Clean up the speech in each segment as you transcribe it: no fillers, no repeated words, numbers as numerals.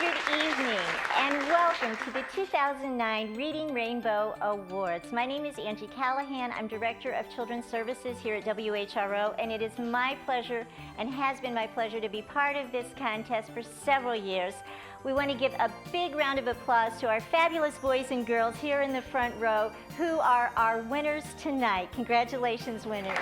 good evening, and welcome to the 2009 Reading Rainbow Awards. My name is Angie Callahan. I'm Director of Children's Services here at WHRO, and it is my pleasure, and has been my pleasure, to be part of this contest for several years. We want to give a big round of applause to our fabulous boys and girls here in the front row who are our winners tonight. Congratulations, winners.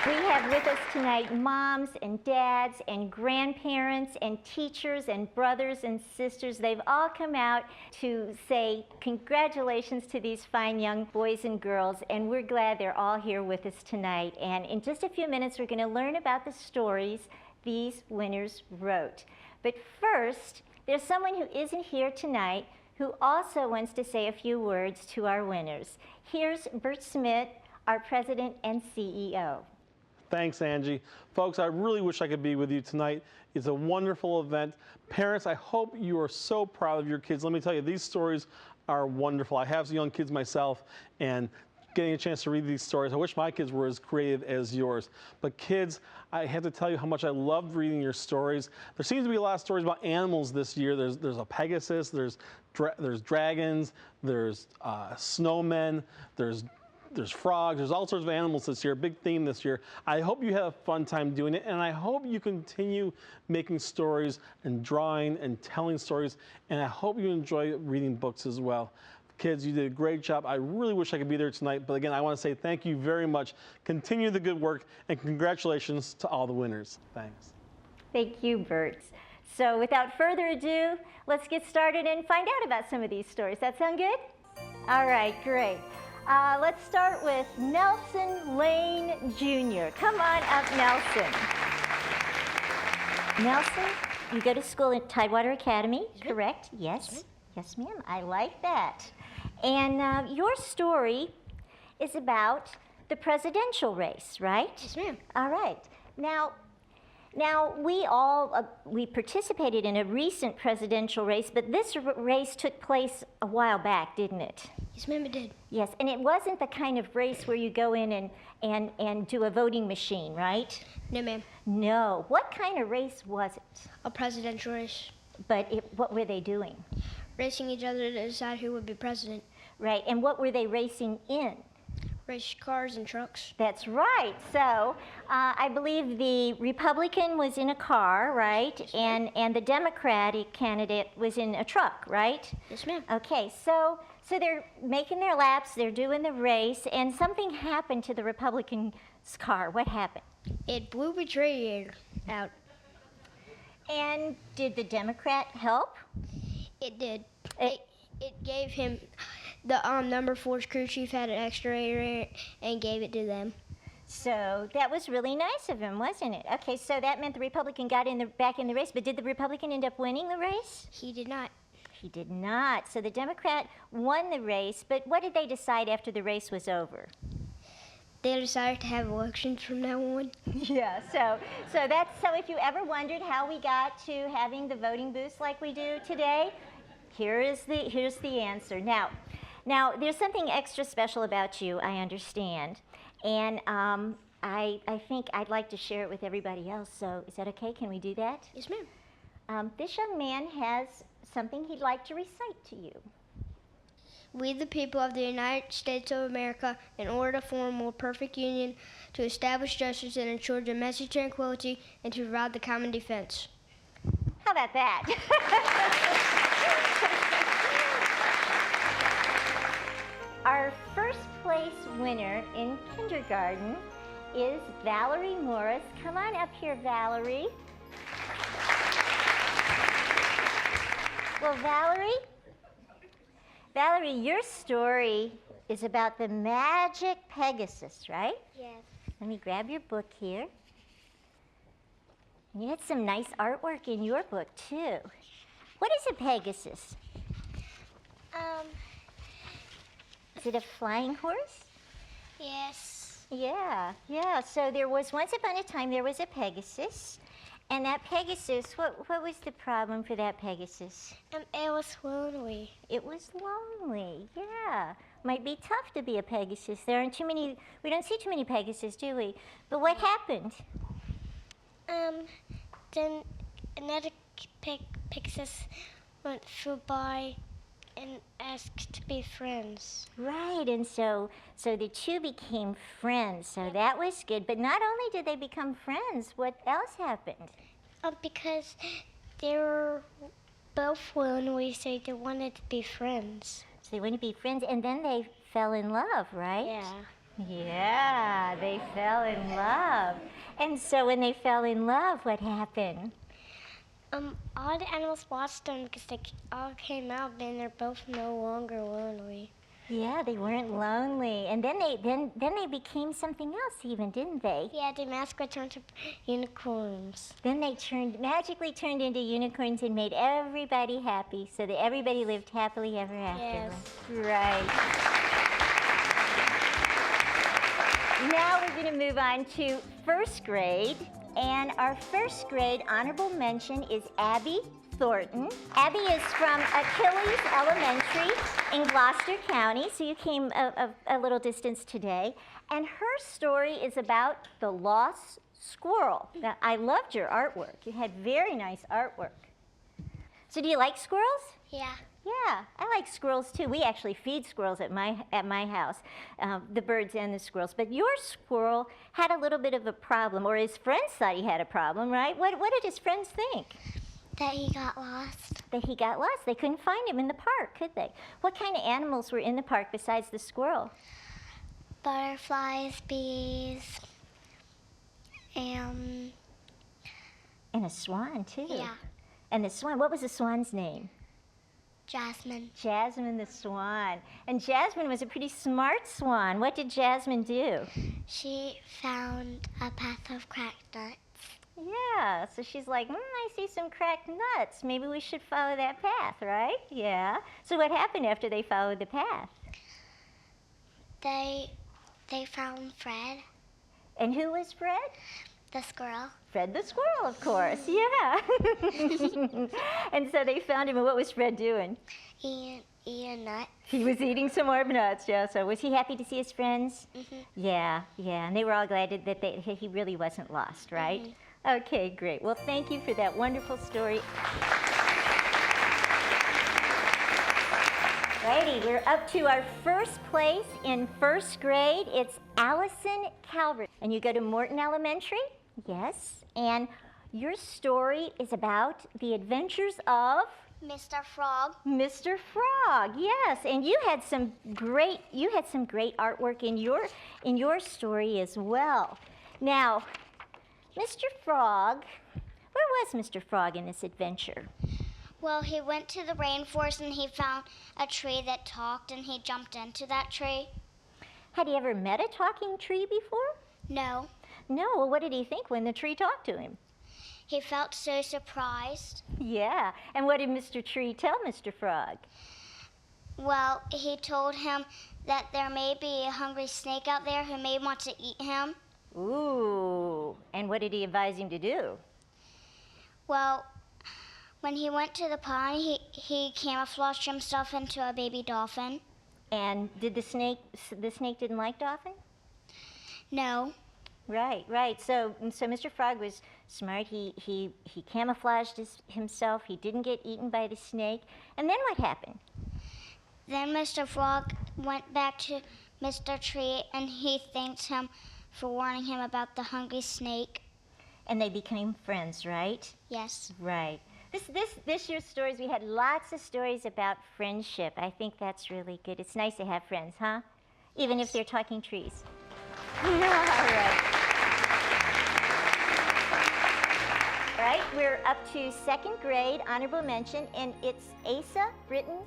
We have with us tonight moms and dads and grandparents and teachers and brothers and sisters. They've all come out to say congratulations to these fine young boys and girls, and we're glad they're all here with us tonight. And in just a few minutes, we're going to learn about the stories these winners wrote. But first, there's someone who isn't here tonight who also wants to say a few words to our winners. Here's Bert Smith, our president and CEO. Thanks, Angie. Folks, I really wish I could be with you tonight. It's a wonderful event. Parents, I hope you are so proud of your kids. Let me tell you, these stories are wonderful. I have some young kids myself, and getting a chance to read these stories, I wish my kids were as creative as yours. But kids, I have to tell you how much I loved reading your stories. There seems to be a lot of stories about animals this year. There's a Pegasus, there's dragons, there's snowmen, there's frogs, there's all sorts of animals this year, big theme this year. I hope you have a fun time doing it, and I hope you continue making stories and drawing and telling stories, and I hope you enjoy reading books as well. Kids, you did a great job. I really wish I could be there tonight, but again, I want to say thank you very much. Continue the good work, and congratulations to all the winners. Thanks. Thank you, Bert. So without further ado, let's get started and find out about some of these stories. That sound good? All right, great. Let's start with Nelson Lane Jr. Come on up, Nelson. Nelson, you go to school at Tidewater Academy, correct? Yes. Yes, ma'am. I like that. And your story is about the presidential race, right? Yes, ma'am. All right. Now we participated in a recent presidential race, but this race took place a while back, didn't it? Yes, ma'am, it did. Yes, and it wasn't the kind of race where you go in and do a voting machine, right? No, ma'am. No. What kind of race was it? A presidential race. But what were they doing? Racing each other to decide who would be president. Right, and what were they racing in? Race cars and trucks. That's right. So I believe the Republican was in a car, right? Yes, and the Democratic candidate was in a truck, right? Yes, ma'am. Okay, so they're making their laps, they're doing the race, and something happened to the Republican's car. What happened? It blew the radiator out. And did the Democrat help? It did. It gave him, the number 4's crew chief had an extra radiator and gave it to them. So that was really nice of him, wasn't it? Okay, so that meant the Republican got back in the race, but did the Republican end up winning the race? He did not. He did not. So the Democrat won the race, but what did they decide after the race was over? They decided to have elections from now on. Yeah, so if you ever wondered how we got to having the voting booths like we do today, here's the answer. Now there's something extra special about you, I understand, and I think I'd like to share it with everybody else. So is that okay? Can we do that? Yes, ma'am. This young man has something he'd like to recite to you. We, the people of the United States of America, in order to form a more perfect union, to establish justice and ensure domestic tranquility, and to provide the common defense. How about that? Our first place winner in kindergarten is Valerie Morris. Come on up here, Valerie. Well, Valerie, your story is about the magic Pegasus, right? Yes. Let me grab your book here. You had some nice artwork in your book, too. What is a Pegasus? Is it a flying horse? Yes. Yeah. So once upon a time, there was a Pegasus. And that Pegasus, what was the problem for that Pegasus? It was lonely. It was lonely, yeah. Might be tough to be a Pegasus. We don't see too many Pegasus, do we? But what happened? Then another Pixis went by and asked to be friends. Right, and so the two became friends, so that was good. But not only did they become friends, what else happened? Because they were both lonely, so they wanted to be friends. So they wanted to be friends, and then they fell in love, right? Yeah. Yeah, they fell in love. And so when they fell in love, what happened? All the animals watched them because they all came out, and they're both no longer lonely. Yeah, they weren't lonely. And then they became something else even, didn't they? Yeah, the mascots turned to unicorns. Then they magically turned into unicorns and made everybody happy, so that everybody lived happily ever after. Yes. Right. Now we're going to move on to first grade. And our first grade honorable mention is Abby Thornton. Abby is from Achilles Elementary in Gloucester County, so you came a little distance today. And her story is about the lost squirrel. Now, I loved your artwork. You had very nice artwork. So do you like squirrels? Yeah. Yeah, I like squirrels too. We actually feed squirrels at my house, the birds and the squirrels. But your squirrel had a little bit of a problem, or his friends thought he had a problem, right? What did his friends think? That he got lost. That he got lost. They couldn't find him in the park, could they? What kind of animals were in the park besides the squirrel? Butterflies, bees, and a swan too. Yeah. And the swan. What was the swan's name? Jasmine. Jasmine the swan. And Jasmine was a pretty smart swan. What did Jasmine do? She found a path of cracked nuts. Yeah, so she's like, I see some cracked nuts. Maybe we should follow that path, right? Yeah. So what happened after they followed the path? They found Fred, And who was Fred? the squirrel. Fred the squirrel, of course, yeah. And so they found him, and what was Fred doing? Eating nuts. He was eating some more nuts, yeah. So was he happy to see his friends? Mm-hmm. Yeah, and they were all glad that he really wasn't lost, right? Mm-hmm. Okay, great. Well, thank you for that wonderful story. Righty, we're up to our first place in first grade. It's Allison Calvert. And you go to Morton Elementary? Yes. And your story is about the adventures of Mr. Frog. Mr. Frog. Yes. And you had some great artwork in your story as well. Now, Mr. Frog, where was Mr. Frog in this adventure? Well, he went to the rainforest and he found a tree that talked and he jumped into that tree. Had he ever met a talking tree before? No. No. Well, what did he think when the tree talked to him? He felt so surprised. Yeah. And what did Mr. Tree tell Mr. Frog? Well, he told him that there may be a hungry snake out there who may want to eat him. Ooh. And what did he advise him to do? Well, when he went to the pond, he camouflaged himself into a baby dolphin. And did the snake didn't like dolphin? No. Right. So Mr. Frog was smart. He camouflaged himself. He didn't get eaten by the snake. And then what happened? Then Mr. Frog went back to Mr. Tree and he thanked him for warning him about the hungry snake. And they became friends, right? Yes. Right. This year's stories, we had lots of stories about friendship. I think that's really good. It's nice to have friends, huh? Even if they're talking trees. All right. All right, we're up to second grade, honorable mention, and it's Asa Britton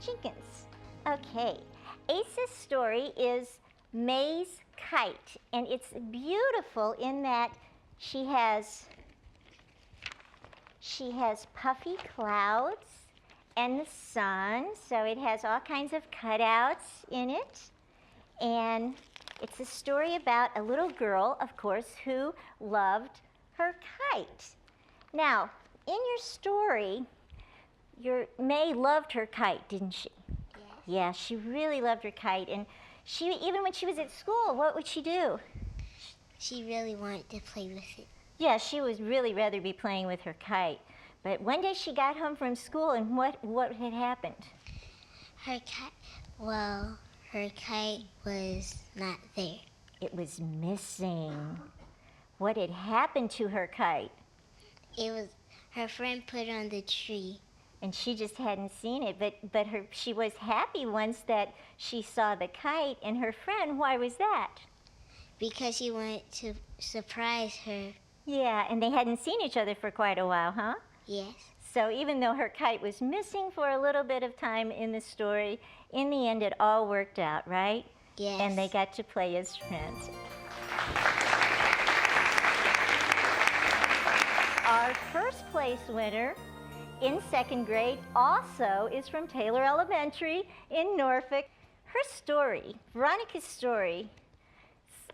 Jenkins. Okay, Asa's story is May's Kite, and it's beautiful in that she has puffy clouds and the sun, so it has all kinds of cutouts in it. And it's a story about a little girl, of course, who loved her kite. Now, in your story, May loved her kite, didn't she? Yes. Yeah, she really loved her kite. And even when she was at school, what would she do? She really wanted to play with it. Yeah, she would really rather be playing with her kite. But one day she got home from school, and what had happened? Her kite was not there. It was missing. What had happened to her kite? It was her friend put it on the tree. And she just hadn't seen it, but she was happy once that she saw the kite and her friend. Why was that? Because she wanted to surprise her. Yeah, and they hadn't seen each other for quite a while, huh? Yes. So even though her kite was missing for a little bit of time in the story, in the end it all worked out, right? Yes. And they got to play as friends. Our first place winner in second grade also is from Taylor Elementary in Norfolk. Her story, Veronica's story,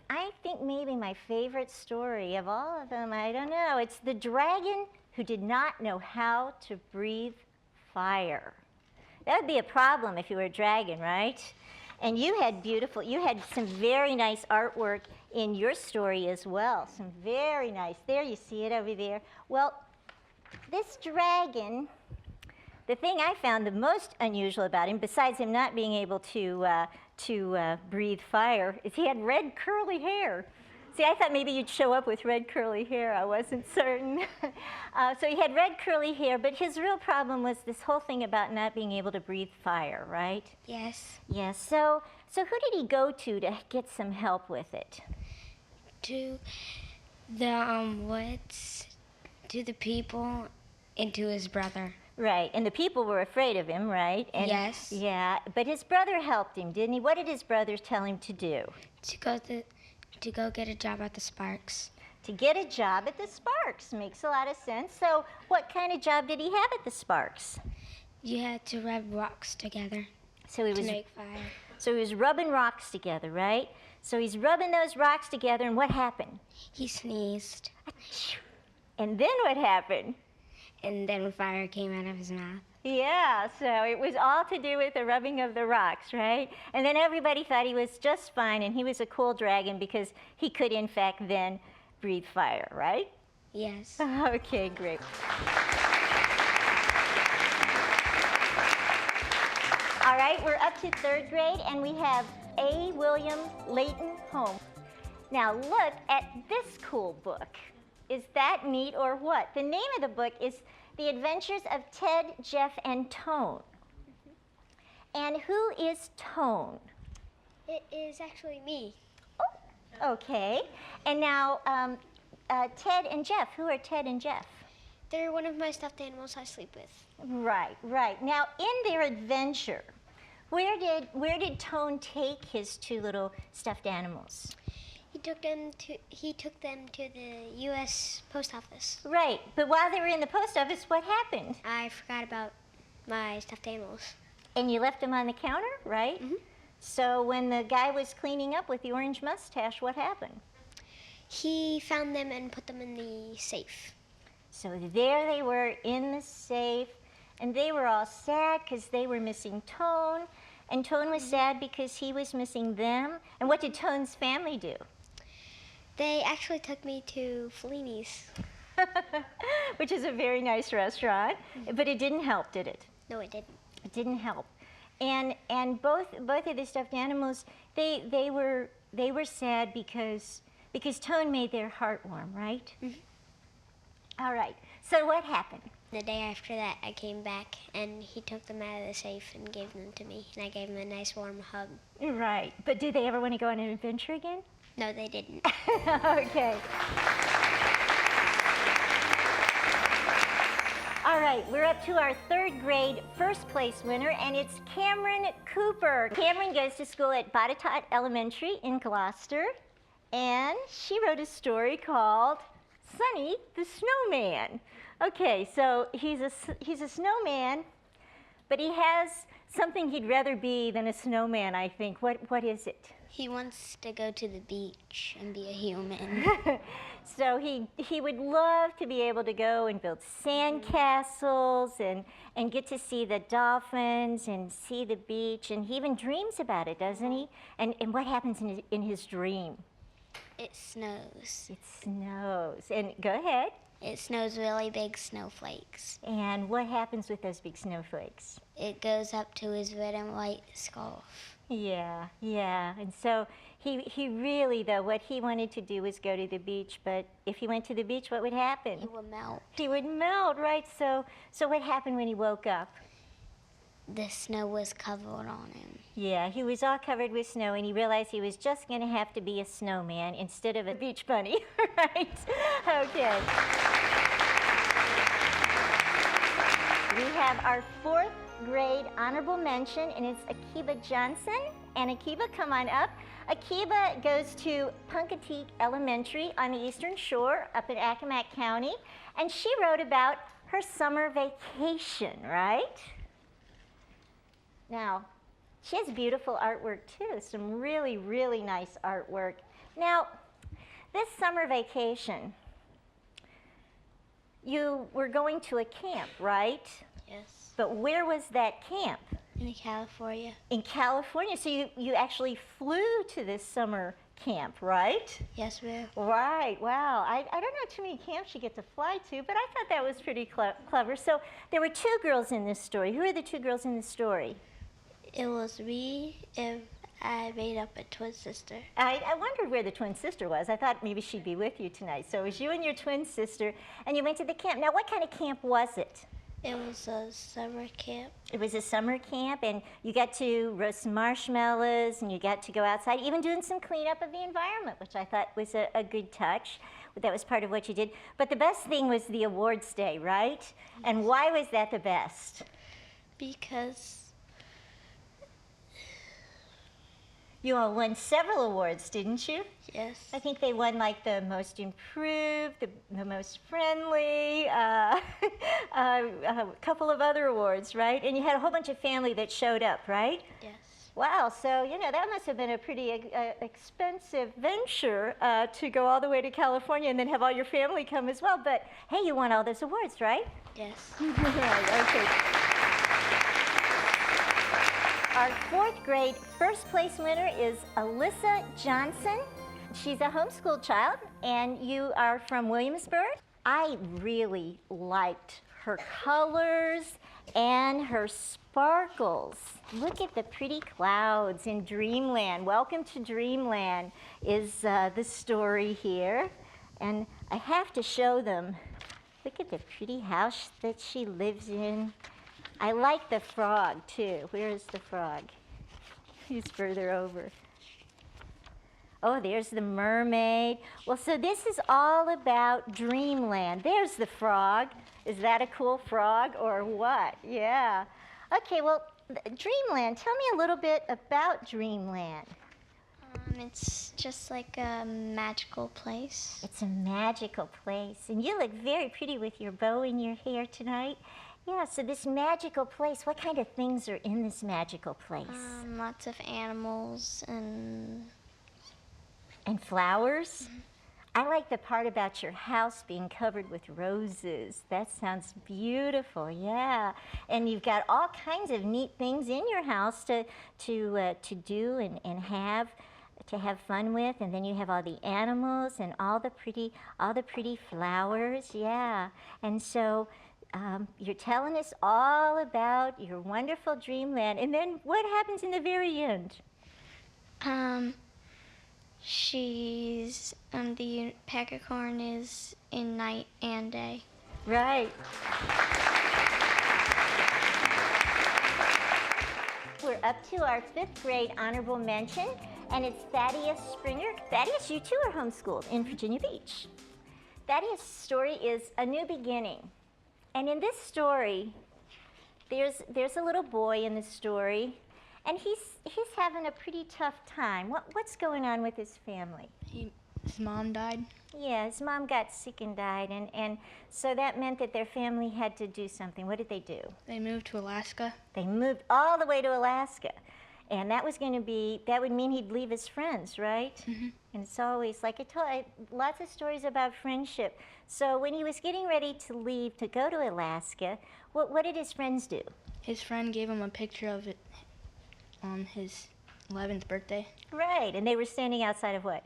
I think maybe my favorite story of all of them. I don't know. It's the dragon who did not know how to breathe fire. That would be a problem if you were a dragon, right? And you had some very nice artwork in your story as well. Some very nice. There, you see it over there. Well, this dragon, the thing I found the most unusual about him, besides him not being able to breathe fire, is he had red curly hair. See, I thought maybe you'd show up with red curly hair. I wasn't certain. So he had red curly hair, but his real problem was this whole thing about not being able to breathe fire, right? Yes. Yes. So who did he go to get some help with it? To the woods, to the people, and to his brother. Right, and the people were afraid of him, right? And, Yes. Yeah, but his brother helped him, didn't he? What did his brother tell him to do? To go get a job at the Sparks. To get a job at the Sparks. Makes a lot of sense. So what kind of job did he have at the Sparks? You had to rub rocks together So he to was make fire. So he was rubbing rocks together, right? So he's rubbing those rocks together, and what happened? He sneezed, And then what happened? and then fire came out of his mouth. Yeah, so it was all to do with the rubbing of the rocks, right? And then everybody thought he was just fine, and he was a cool dragon because he could, in fact, then breathe fire, right? Yes. Okay, great. All right, we're up to third grade, and we have A. William Layton Home. Now look at this cool book. Is that neat or what? The name of the book is The Adventures of Ted, Jeff, and Tone. And who is Tone? It is actually me. Oh, okay. And now, Ted and Jeff. Who are Ted and Jeff? They're one of my stuffed animals I sleep with. Right, right. Now, in their adventure, where did Tone take his two little stuffed animals? He took them to the U.S. Post Office. Right, but while they were in the post office, what happened? I forgot about my stuffed animals. And you left them on the counter, right? Mhm. So when the guy was cleaning up with the orange mustache, what happened? He found them and put them in the safe. So there they were in the safe, and they were all sad because they were missing Tone, and Tone was sad because he was missing them. And what did Tone's family do? They actually took me to Fellini's. Which is a very nice restaurant, but it didn't help, did it? No, it didn't. It didn't help. And both of the stuffed animals, they were sad because Tone made their heart warm, right? Mhm. All right. So what happened? The day after that, I came back and he took them out of the safe and gave them to me, and I gave him a nice warm hug. Right. But did they ever want to go on an adventure again? No, they didn't. Okay. All right, we're up to our third grade first place winner, and it's Cameron Cooper. Cameron goes to school at Botetourt Elementary in Gloucester, and she wrote a story called Sonny the Snowman. Okay, so he's a snowman, but he has something he'd rather be than a snowman, I think. What is it? He wants to go to the beach and be a human. So he would love to be able to go and build sand castles and get to see the dolphins and see the beach, and he even dreams about it, doesn't he? And what happens in his dream? It snows. It snows. And go ahead. It snows really big snowflakes. And what happens with those big snowflakes? It goes up to his red and white scarf. Yeah, yeah. And so he really, though, what he wanted to do was go to the beach, but if he went to the beach, what would happen? It will melt. He would melt, right? So what happened when he woke up? The snow was covered on him. Yeah, he was all covered with snow, and he realized he was just going to have to be a snowman instead of a beach bunny, right? Okay. We have our 4th grade honorable mention, and it's Akiba Johnson. And Akiba, come on up. Akiba goes to Punkateek Elementary on the Eastern Shore up in Accomack County, and she wrote about her summer vacation, right? Now, she has beautiful artwork too, some really, really nice artwork. Now, this summer vacation, you were going to a camp, right? Yes. But where was that camp? In California. In California. So you actually flew to this summer camp, right? Yes, ma'am. Right, wow. I don't know too many camps you get to fly to, but I thought that was pretty clever. So there were 2 girls in this story. Who are the 2 girls in the story? It was me and I made up a twin sister. I wondered where the twin sister was. I thought maybe she'd be with you tonight. So it was you and your twin sister, and you went to the camp. Now, what kind of camp was it? It was a summer camp. It was a summer camp, and you got to roast marshmallows, and you got to go outside, even doing some cleanup of the environment, which I thought was a good touch. That was part of what you did. But the best thing was the awards day, right? And why was that the best? Because you all won several awards, didn't you? yes. I think they won like the most improved, the most friendly, a couple of other awards, right? And you had a whole bunch of family that showed up, right? Yes. Wow, so that must have been a pretty expensive venture to go all the way to California and then have all your family come as well. But hey, you won all those awards, right? Yes. Right, okay. Our 4th grade first place winner is Alyssa Johnson. She's a homeschool child, and you are from Williamsburg. I really liked her colors and her sparkles. Look at the pretty clouds in Dreamland. Welcome to Dreamland is the story here. And I have to show them. Look at the pretty house that she lives in. I like the frog, too. Where is the frog? He's further over. Oh, there's the mermaid. Well, so this is all about Dreamland. There's the frog. Is that a cool frog or what? Yeah. Okay, well, Dreamland, tell me a little bit about Dreamland. It's just like a magical place. It's a magical place. And you look very pretty with your bow in your hair tonight. Yeah, so this magical place, what kind of things are in this magical place? Lots of animals and flowers? Mm-hmm. I like the part about your house being covered with roses. That sounds beautiful, yeah. And you've got all kinds of neat things in your house to do and have fun with. And then you have all the animals and all the pretty flowers, yeah. And so you're telling us all about your wonderful Dreamland. And then what happens in the very end? She's the peckercorn is in night and day. Right. We're up to our 5th grade honorable mention, and it's Thaddeus Springer. Thaddeus, you too are homeschooled in Virginia Beach. Thaddeus' story is A New Beginning. And in this story, there's a little boy in the story, and he's having a pretty tough time. What's going on with his family? His mom died. Yeah, his mom got sick and died, and so that meant that their family had to do something. What did they do? They moved to Alaska. They moved all the way to Alaska. And that would mean he'd leave his friends, right? Mm-hmm. And it's always like lots of stories about friendship. So when he was getting ready to leave to go to Alaska, what did his friends do? His friend gave him a picture of it on his 11th birthday. Right, and they were standing outside of what?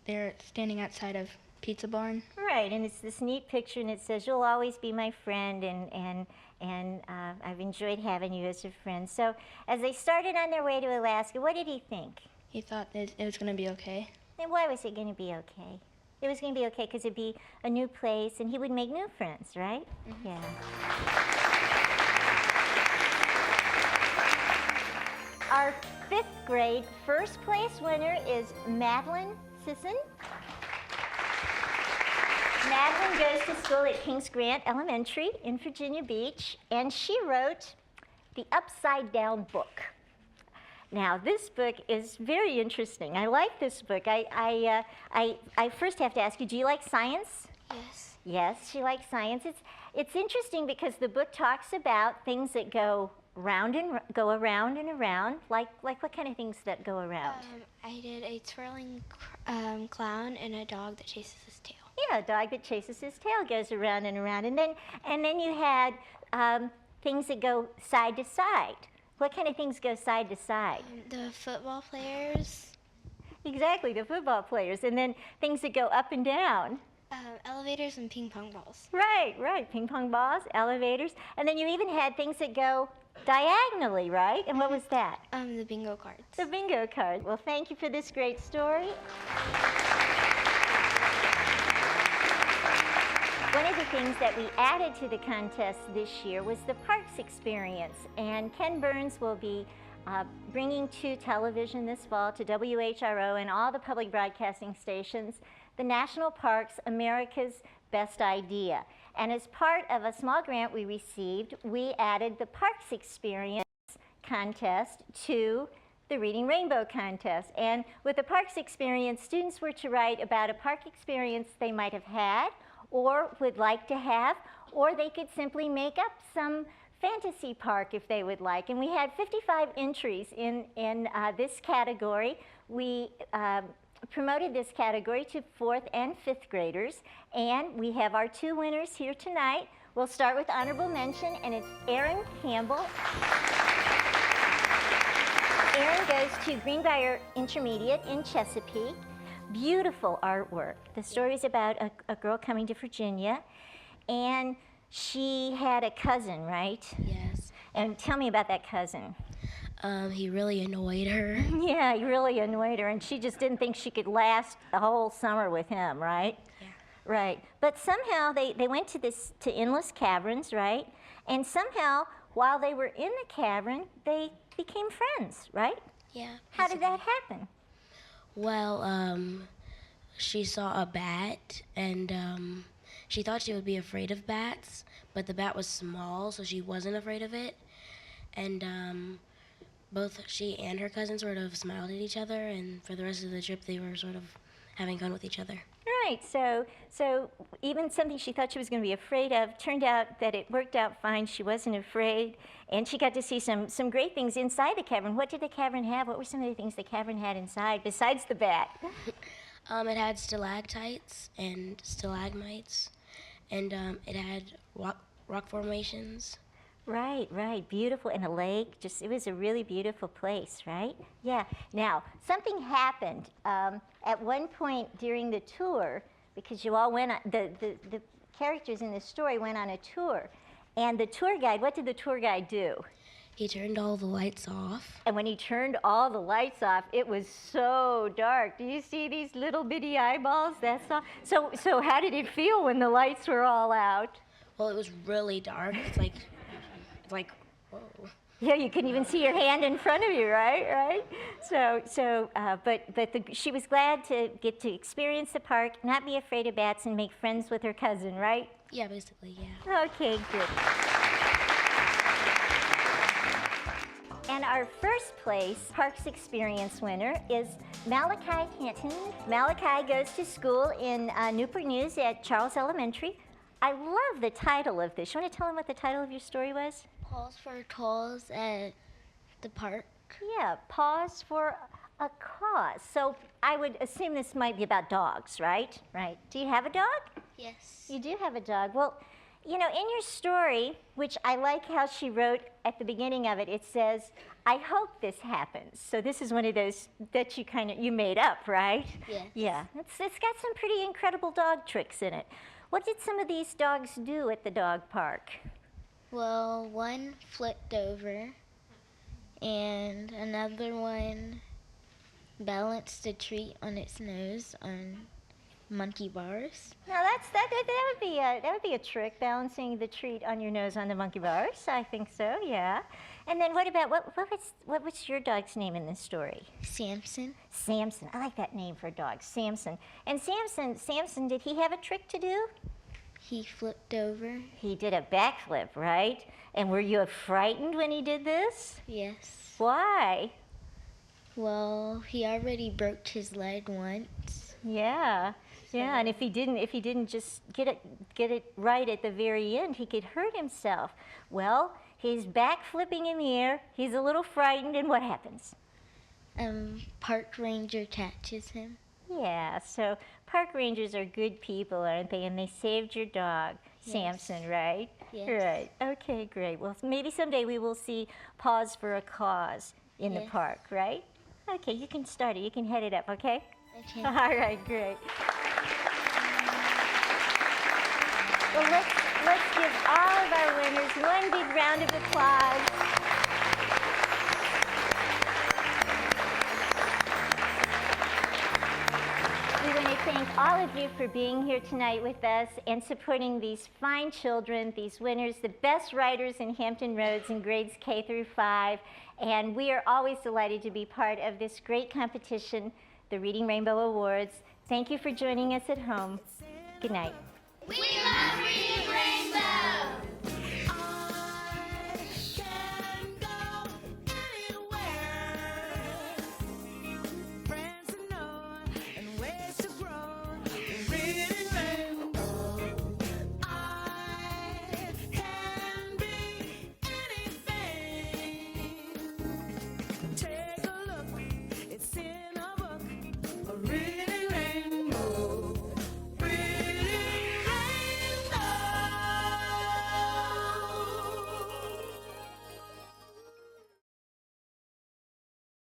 They're standing outside of Pizza Barn. Right, and it's this neat picture, and it says, "You'll always be my friend," and I've enjoyed having you as a friend. So as they started on their way to Alaska, what did he think? He thought that it was going to be okay. And why was it going to be okay? It was going to be okay because it'd be a new place, and he would make new friends, right? Yeah. Our 5th grade first place winner is Madeline Sisson. Madeline goes to school at Kings Grant Elementary in Virginia Beach, and she wrote The Upside Down Book. Now, this book is very interesting. I like this book. I first have to ask you, do you like science? Yes. Yes, she likes science. It's interesting because the book talks about things that go around and around. Like what kind of things that go around? I did a twirling clown and a dog that chases his tail. Yeah, a dog that chases his tail goes around and around. And then you had things that go side to side. What kind of things go side to side? The football players, Exactly, the football players. And then things that go up and down. elevators, and ping pong balls. Right. Ping pong balls, elevators. And then you even had things that go diagonally, right? And what was that? The bingo cards. The bingo card. Well, thank you for this great story. One of the things that we added to the contest this year was the parks experience. And Ken Burns will be bringing to television this fall, to WHRO and all the public broadcasting stations, the National Parks America's Best Idea. And as part of a small grant we received, we added the Parks Experience contest to the Reading Rainbow contest. And with the Parks Experience, students were to write about a park experience they might have had or would like to have, or they could simply make up some fantasy park if they would like. And we had 55 entries in this category. We promoted this category to 4th and 5th graders, and we have our 2 winners here tonight. We'll start with honorable mention, and it's Aaron Campbell. Aaron goes to Greenbrier Intermediate in Chesapeake. Beautiful artwork. The story is about a girl coming to Virginia, and she had a cousin, right? Yes. And tell me about that cousin. He really annoyed her. Yeah, he really annoyed her, and she just didn't think she could last the whole summer with him, right? Yeah. Right. But somehow they went to Endless Caverns, right? And somehow, while they were in the cavern, they became friends, right? Yeah. How did that happen? Well, she saw a bat, and she thought she would be afraid of bats, but the bat was small, so she wasn't afraid of it. And both she and her cousin sort of smiled at each other, and for the rest of the trip, they were sort of having fun with each other. Right. So even something she thought she was going to be afraid of turned out that it worked out fine. She wasn't afraid, and she got to see some great things inside the cavern. What did the cavern have? What were some of the things the cavern had inside besides the bat? It had stalactites and stalagmites, and it had rock formations. Right. Beautiful. And a lake. It was a really beautiful place, right? Yeah. Now, something happened at one point during the tour, because you all went on, the characters in the story went on a tour. And the tour guide, what did the tour guide do? He turned all the lights off. And when he turned all the lights off, it was so dark. Do you see these little bitty eyeballs? That's all. So how did it feel when the lights were all out? Well, it was really dark. It's like, whoa. Yeah, you couldn't even see your hand in front of you, right? But she was glad to get to experience the park, not be afraid of bats, and make friends with her cousin, right? Yeah, basically, yeah. Okay, good. And our first place Parks Experience winner is Malachi Hinton. Malachi goes to school in Newport News at Charles Elementary. I love the title of this. You want to tell him what the title of your story was? Pause for tolls at the park. Yeah, Pause for a Cause. So I would assume this might be about dogs, right? Right. Do you have a dog? Yes. You do have a dog. Well, You know, in your story, which I like how she wrote at the beginning of it, it says, I hope this happens. So this is one of those that you made up, right? Yes. Yeah, it's got some pretty incredible dog tricks in it. What did some of these dogs do at the dog park? Well, one flipped over, and another one balanced a treat on its nose on monkey bars. Now that would be a trick, balancing the treat on your nose on the monkey bars. I think so, yeah. And then what about what was your dog's name in this story? Samson. Samson. I like that name for a dog, Samson. And Samson, did he have a trick to do? He flipped over. He did a backflip, right? And were you frightened when he did this? Yes. Why? Well, he already broke his leg once. Yeah. Yeah, and if he didn't just get it right at the very end, he could hurt himself. Well, he's back flipping in the air. He's a little frightened, and what happens? Park ranger catches him. Yeah, so park rangers are good people, aren't they? And they saved your dog, Yes. Samson, right? Yes. Right. Okay, great. Well, maybe someday we will see Paws for a Cause in the Yes. park, right? Okay, you can start it. You can head it up, okay? Okay. All right, great. Well, let's give all of our winners one big round of applause. We want to thank all of you for being here tonight with us and supporting these fine children, these winners, the best writers in Hampton Roads in grades K through 5. And we are always delighted to be part of this great competition, the Reading Rainbow Awards. Thank you for joining us at home. Good night. We